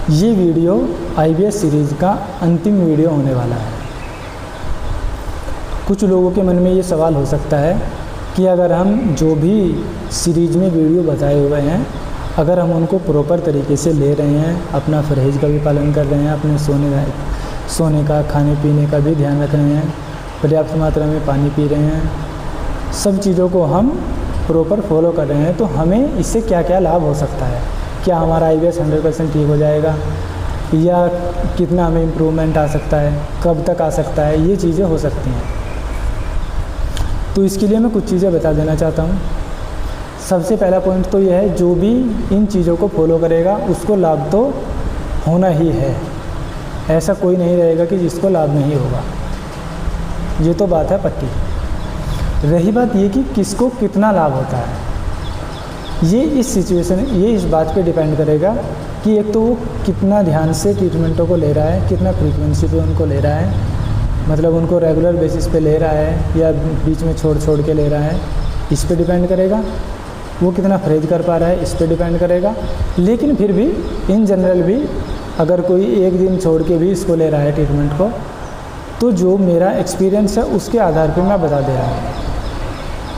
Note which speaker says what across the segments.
Speaker 1: ये video IBS series का अंतिम वीडियो होने वाला है। कुछ लोगों के मन में ये सवाल हो सकता है कि अगर हम जो भी सीरीज़ में वीडियो बताए हुए हैं, अगर हम उनको प्रॉपर तरीके से ले रहे हैं, अपना परहेज़ का भी पालन कर रहे हैं, अपने सोने का, खाने पीने का भी ध्यान रख रहे हैं, पर्याप्त मात्रा में पानी पी रहे हैं, सब चीज़ों को हम प्रॉपर फॉलो कर रहे हैं, तो हमें इससे क्या क्या लाभ हो सकता है। क्या हमारा IBS 100% ठीक हो जाएगा, या कितना हमें इम्प्रूवमेंट आ सकता है, कब तक आ सकता है, ये चीज़ें हो सकती हैं। तो इसके लिए मैं कुछ चीज़ें बता देना चाहता हूँ। सबसे पहला पॉइंट तो यह है, जो भी इन चीज़ों को फॉलो करेगा उसको लाभ तो होना ही है। ऐसा कोई नहीं रहेगा कि जिसको लाभ नहीं होगा, ये तो बात है पक्की। रही बात ये कि किसको कितना लाभ होता है, ये इस बात पे डिपेंड करेगा कि एक तो वो कितना ध्यान से ट्रीटमेंटों को ले रहा है, कितना फ्रीक्वेंसी पे उनको ले रहा है, मतलब उनको रेगुलर बेसिस पे ले रहा है या बीच में छोड़ के ले रहा है, इस पे डिपेंड करेगा। वो कितना परहेज कर पा रहा है, इस पे डिपेंड करेगा। लेकिन फिर भी इन जनरल भी अगर कोई एक दिन छोड़ के भी इसको ले रहा है ट्रीटमेंट को, तो जो मेरा एक्सपीरियंस है उसके आधार पे मैं बता दे रहा हूँ।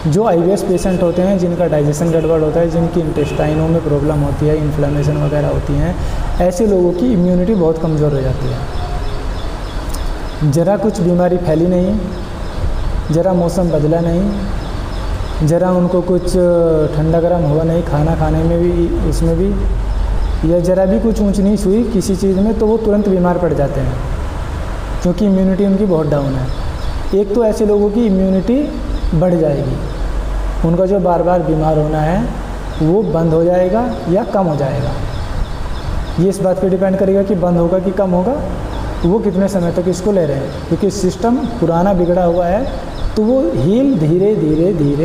Speaker 1: जो IBS पेशेंट होते हैं, जिनका डाइजेशन गड़बड़ होता है, जिनकी इंटेस्टाइनों में प्रॉब्लम होती है, इन्फ्लेमेशन वगैरह होती हैं, ऐसे लोगों की इम्यूनिटी बहुत कमज़ोर हो जाती है। ज़रा कुछ बीमारी फैली नहीं, ज़रा मौसम बदला नहीं, ज़रा उनको कुछ ठंडा गर्म हुआ नहीं खाना खाने में भी, उसमें भी, या ज़रा भी कुछ ऊंच नीच हुई किसी चीज़ में, तो वो तुरंत बीमार पड़ जाते हैं, क्योंकि इम्यूनिटी उनकी बहुत डाउन है। एक तो ऐसे लोगों की इम्यूनिटी बढ़ जाएगी, उनका जो बार बार बीमार होना है वो बंद हो जाएगा या कम हो जाएगा। ये इस बात पे डिपेंड करेगा कि बंद होगा कि कम होगा, वो कितने समय तक इसको ले रहे हैं। क्योंकि सिस्टम पुराना बिगड़ा हुआ है, तो वो हील धीरे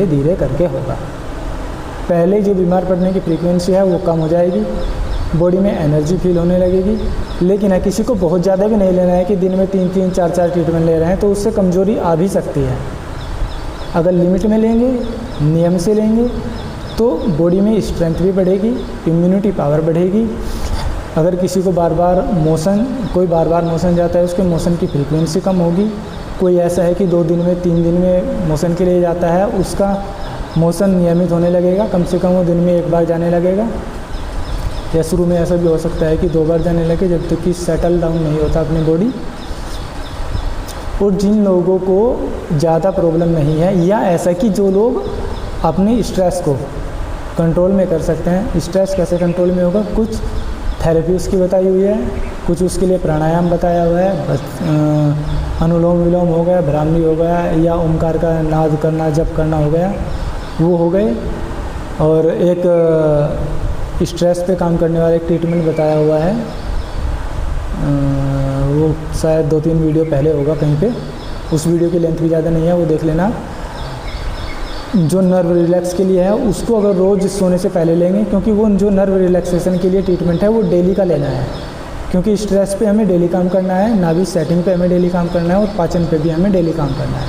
Speaker 1: धीरे करके होगा। पहले जो बीमार पड़ने की फ्रीक्वेंसी है वो कम हो जाएगी, बॉडी में एनर्जी फील होने लगेगी। लेकिन है किसी को बहुत ज़्यादा भी नहीं लेना है कि दिन में 3-3, 4-4 ट्रीटमेंट ले रहे हैं, तो उससे कमज़ोरी आ भी सकती है। अगर लिमिट में लेंगे, नियम से लेंगे, तो बॉडी में स्ट्रेंथ भी बढ़ेगी, इम्यूनिटी पावर बढ़ेगी। अगर किसी को कोई बार बार मोशन जाता है, उसके मोशन की फ्रीक्वेंसी कम होगी। कोई ऐसा है कि 2 दिन में 3 दिन में मोशन के लिए जाता है, उसका मोशन नियमित होने लगेगा, कम से कम वो दिन में 1 बार जाने लगेगा। या शुरू में ऐसा भी हो सकता है कि 2 बार जाने लगे, जब तक कि सेटल डाउन नहीं होता अपनी बॉडी। और जिन लोगों को ज़्यादा प्रॉब्लम नहीं है, या ऐसा कि जो लोग अपने स्ट्रेस को कंट्रोल में कर सकते हैं। स्ट्रेस कैसे कंट्रोल में होगा, कुछ थेरेपी उसकी बताई हुई है, कुछ उसके लिए प्राणायाम बताया हुआ है, अनुलोम विलोम हो गया, ब्राह्मी हो गया, या ओमकार का नाद करना, जप करना हो गया, वो हो गए। और एक स्ट्रेस पे काम करने वाला एक ट्रीटमेंट बताया हुआ है, वो शायद 2-3 वीडियो पहले होगा कहीं पे, उस वीडियो की लेंथ भी ज़्यादा नहीं है, वो देख लेना। जो नर्व रिलैक्स के लिए है, उसको अगर रोज़ सोने से पहले लेंगे, क्योंकि वो जो नर्व रिलैक्सेशन के लिए ट्रीटमेंट है वो डेली का लेना है। क्योंकि स्ट्रेस पे हमें डेली काम करना है, नाभि सेटिंग पे हमें डेली काम करना है, और पाचन पे भी हमें डेली काम करना है।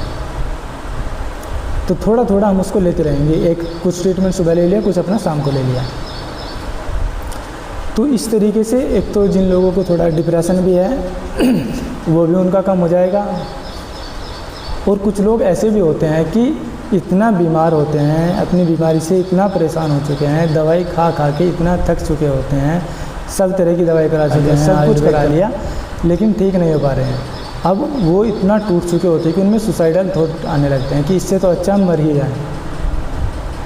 Speaker 1: तो थोड़ा थोड़ा हम उसको लेते रहेंगे। कुछ ट्रीटमेंट सुबह ले लिया, कुछ अपना शाम को ले लिया। तो इस तरीके से एक तो जिन लोगों को थोड़ा डिप्रेशन भी है वो भी उनका कम हो जाएगा। और कुछ लोग ऐसे भी होते हैं कि इतना बीमार होते हैं, अपनी बीमारी से इतना परेशान हो चुके हैं, दवाई खा के इतना थक चुके होते हैं, सब तरह की दवाई करा चुके हैं, सब कुछ करा लिया, लेकिन ठीक नहीं हो पा रहे हैं। अब वो इतना टूट चुके होते हैं कि उनमें सुसाइडल थॉट आने लगते हैं कि इससे तो अच्छा मर ही जाए।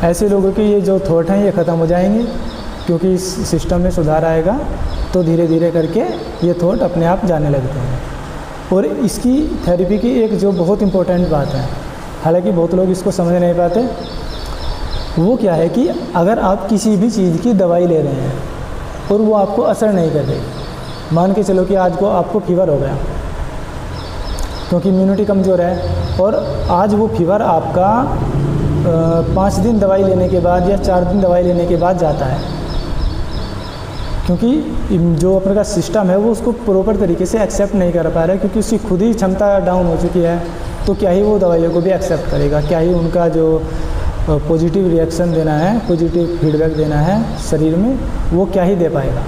Speaker 1: ऐसे लोगों के ये जो थॉट हैं ये ख़त्म हो जाएंगे, क्योंकि इस सिस्टम में सुधार आएगा, तो धीरे धीरे करके ये थॉट अपने आप जाने लगते हैं। और इसकी थेरेपी की एक जो बहुत इम्पोर्टेंट बात है, हालांकि बहुत लोग इसको समझ नहीं पाते, वो क्या है कि अगर आप किसी भी चीज़ की दवाई ले रहे हैं और वो आपको असर नहीं कर रही, मान के चलो कि आज को आपको फीवर हो गया, क्योंकि इम्यूनिटी कमज़ोर है, और आज वो फीवर आपका 5 दिन दवाई लेने के बाद या 4 दिन दवाई लेने के बाद जाता है, क्योंकि जो अपने का सिस्टम है वो उसको प्रॉपर तरीके से एक्सेप्ट नहीं कर पा रहा है, क्योंकि उसकी खुद ही क्षमता डाउन हो चुकी है। तो क्या ही वो दवाइयों को भी एक्सेप्ट करेगा, क्या ही उनका जो पॉजिटिव रिएक्शन देना है, पॉजिटिव फीडबैक देना है शरीर में, वो क्या ही दे पाएगा।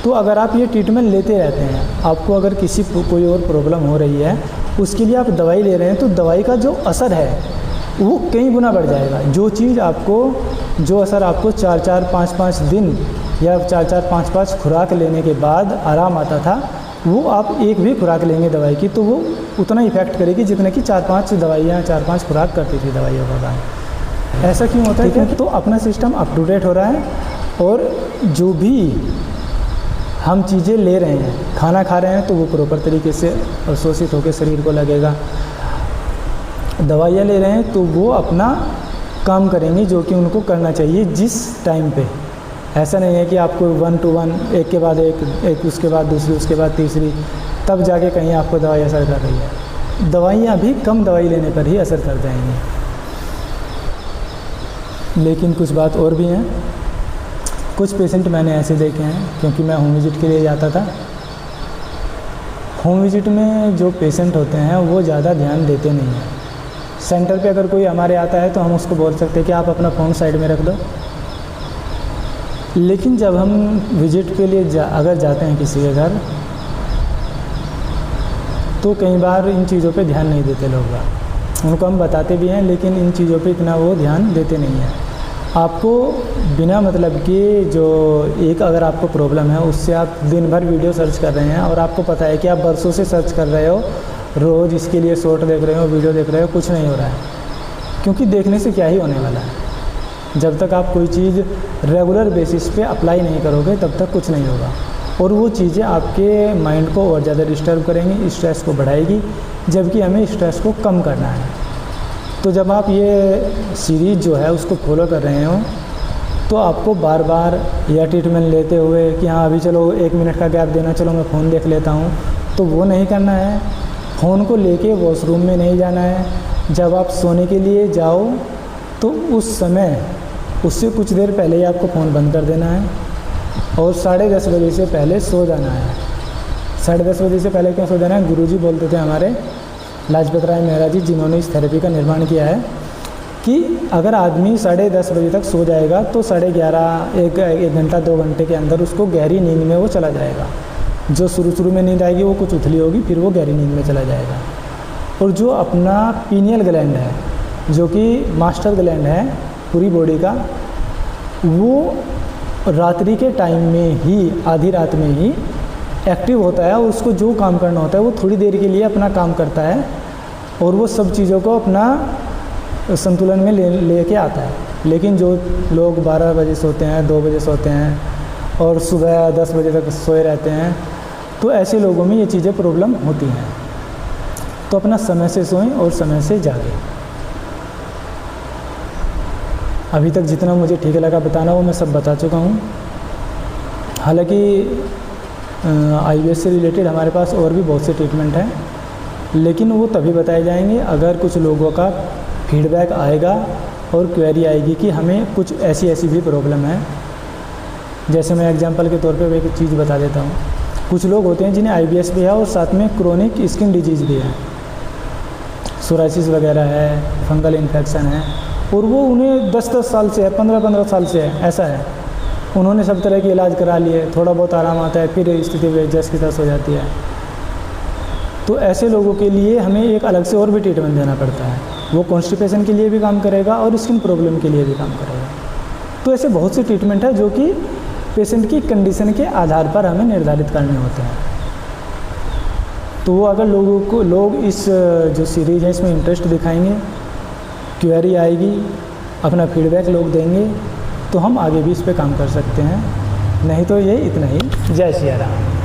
Speaker 1: तो अगर आप ये ट्रीटमेंट लेते रहते हैं, आपको अगर कोई और प्रॉब्लम हो रही है, उसके लिए आप दवाई ले रहे हैं, तो दवाई का जो असर है वो कई गुना बढ़ जाएगा। जो असर आपको 4-4, 5-5 दिन या 4-4, 5-5 खुराक लेने के बाद आराम आता था, वो आप एक भी खुराक लेंगे दवाई की तो वो उतना इफेक्ट करेगी जितना कि 4-5 दवाइयाँ 4-5 खुराक करती थी दवाइयों का काम। ऐसा क्यों होता है? क्योंकि तो अपना सिस्टम अप टू डेट हो रहा है, और जो भी हम चीज़ें ले रहे हैं, खाना खा रहे हैं, तो वो प्रॉपर तरीके से अवशोषित होकर शरीर को लगेगा। दवाइयाँ ले रहे हैं तो वो अपना काम करेंगी जो कि उनको करना चाहिए जिस टाइम पे। ऐसा नहीं है कि आपको 1 to 1 एक के बाद एक उसके बाद दूसरी, उसके बाद तीसरी, तब जाके कहीं आपको दवाई असर कर रही है। दवाइयाँ भी कम दवाई लेने पर ही असर कर जाएंगी। लेकिन कुछ बात और भी हैं। कुछ पेशेंट मैंने ऐसे देखे हैं, क्योंकि मैं होम विजिट के लिए जाता था। होम विजिट में जो पेशेंट होते हैं वो ज़्यादा ध्यान देते नहीं हैं। सेंटर पे अगर कोई हमारे आता है तो हम उसको बोल सकते हैं कि आप अपना फ़ोन साइड में रख दो। लेकिन जब हम विजिट के लिए अगर जाते हैं किसी के घर, तो कई बार इन चीज़ों पे ध्यान नहीं देते लोग। उनको हम बताते भी हैं, लेकिन इन चीज़ों पे इतना वो ध्यान देते नहीं हैं। आपको बिना मतलब कि जो एक अगर आपको प्रॉब्लम है, उससे आप दिन भर वीडियो सर्च कर रहे हैं और आपको पता है कि आप बरसों से सर्च कर रहे हो, रोज़ इसके लिए शॉर्ट देख रहे हो, वीडियो देख रहे हो, कुछ नहीं हो रहा है। क्योंकि देखने से क्या ही होने वाला है। जब तक आप कोई चीज़ रेगुलर बेसिस पे अप्लाई नहीं करोगे तब तक कुछ नहीं होगा, और वो चीज़ें आपके माइंड को और ज़्यादा डिस्टर्ब करेंगी, स्ट्रेस को बढ़ाएगी, जबकि हमें स्ट्रेस को कम करना है। तो जब आप ये सीरीज़ जो है उसको फॉलो कर रहे हो, तो आपको बार बार या ट्रीटमेंट लेते हुए कि हाँ अभी चलो 1 मिनट का गैप देना, चलो मैं फ़ोन देख लेता हूँ, तो वो नहीं करना है। फ़ोन को लेके वॉशरूम में नहीं जाना है। जब आप सोने के लिए जाओ तो उस समय उससे कुछ देर पहले ही आपको फ़ोन बंद कर देना है, और 10:30 बजे से पहले सो जाना है। 10:30 बजे से पहले क्यों सो जाना है? गुरुजी बोलते थे हमारे लाजपत राय मेहरा जी, जिन्होंने इस थेरेपी का निर्माण किया है, कि अगर आदमी 10:30 बजे तक सो जाएगा तो 11:30 एक घंटा 2 घंटे के अंदर उसको गहरी नींद में वो चला जाएगा। जो शुरू में नींद आएगी वो कुछ उथली होगी, फिर वो गहरी नींद में चला जाएगा। और जो अपना पीनियल ग्लैंड है, जो कि मास्टर ग्लैंड है पूरी बॉडी का, वो रात्रि के टाइम में ही, आधी रात में ही एक्टिव होता है, और उसको जो काम करना होता है वो थोड़ी देर के लिए अपना काम करता है, और वो सब चीज़ों को अपना संतुलन में लेके आता है। लेकिन जो लोग 12 बजे सोते हैं, 2 बजे सोते हैं, और सुबह 10 बजे तक सोए रहते हैं, तो ऐसे लोगों में ये चीज़ें प्रॉब्लम होती हैं। तो अपना समय से सोएं और समय से जागें। अभी तक जितना मुझे ठीक लगा बताना वो मैं सब बता चुका हूँ। हालांकि IBS से रिलेटेड हमारे पास और भी बहुत से ट्रीटमेंट हैं, लेकिन वो तभी बताए जाएंगे अगर कुछ लोगों का फीडबैक आएगा और क्वेरी आएगी कि हमें कुछ ऐसी भी प्रॉब्लम है। जैसे मैं एग्जांपल के तौर पे एक चीज़ बता देता हूँ। कुछ लोग होते हैं जिन्हें IBS भी है और साथ में क्रोनिक स्किन डिजीज़ भी है, सोराइसिस वगैरह है, फंगल इन्फेक्शन है, और वो उन्हें 10-10 साल से है, 15-15 साल से है, ऐसा है। उन्होंने सब तरह के इलाज करा लिए, थोड़ा बहुत आराम आता है, फिर स्थिति जैस की तस हो जाती है। तो ऐसे लोगों के लिए हमें एक अलग से और भी ट्रीटमेंट देना पड़ता है। वो कॉन्स्टिपेशन के लिए भी काम करेगा और स्किन प्रॉब्लम के लिए भी काम करेगा। तो ऐसे बहुत से ट्रीटमेंट है जो कि पेशेंट की कंडीशन के आधार पर हमें निर्धारित करने होते हैं। तो वो अगर लोग इस जो सीरीज़ है इसमें इंटरेस्ट दिखाएंगे, क्वेरी आएगी, अपना फीडबैक लोग देंगे, तो हम आगे भी इस पे काम कर सकते हैं। नहीं तो ये इतना ही। जय सिया राम।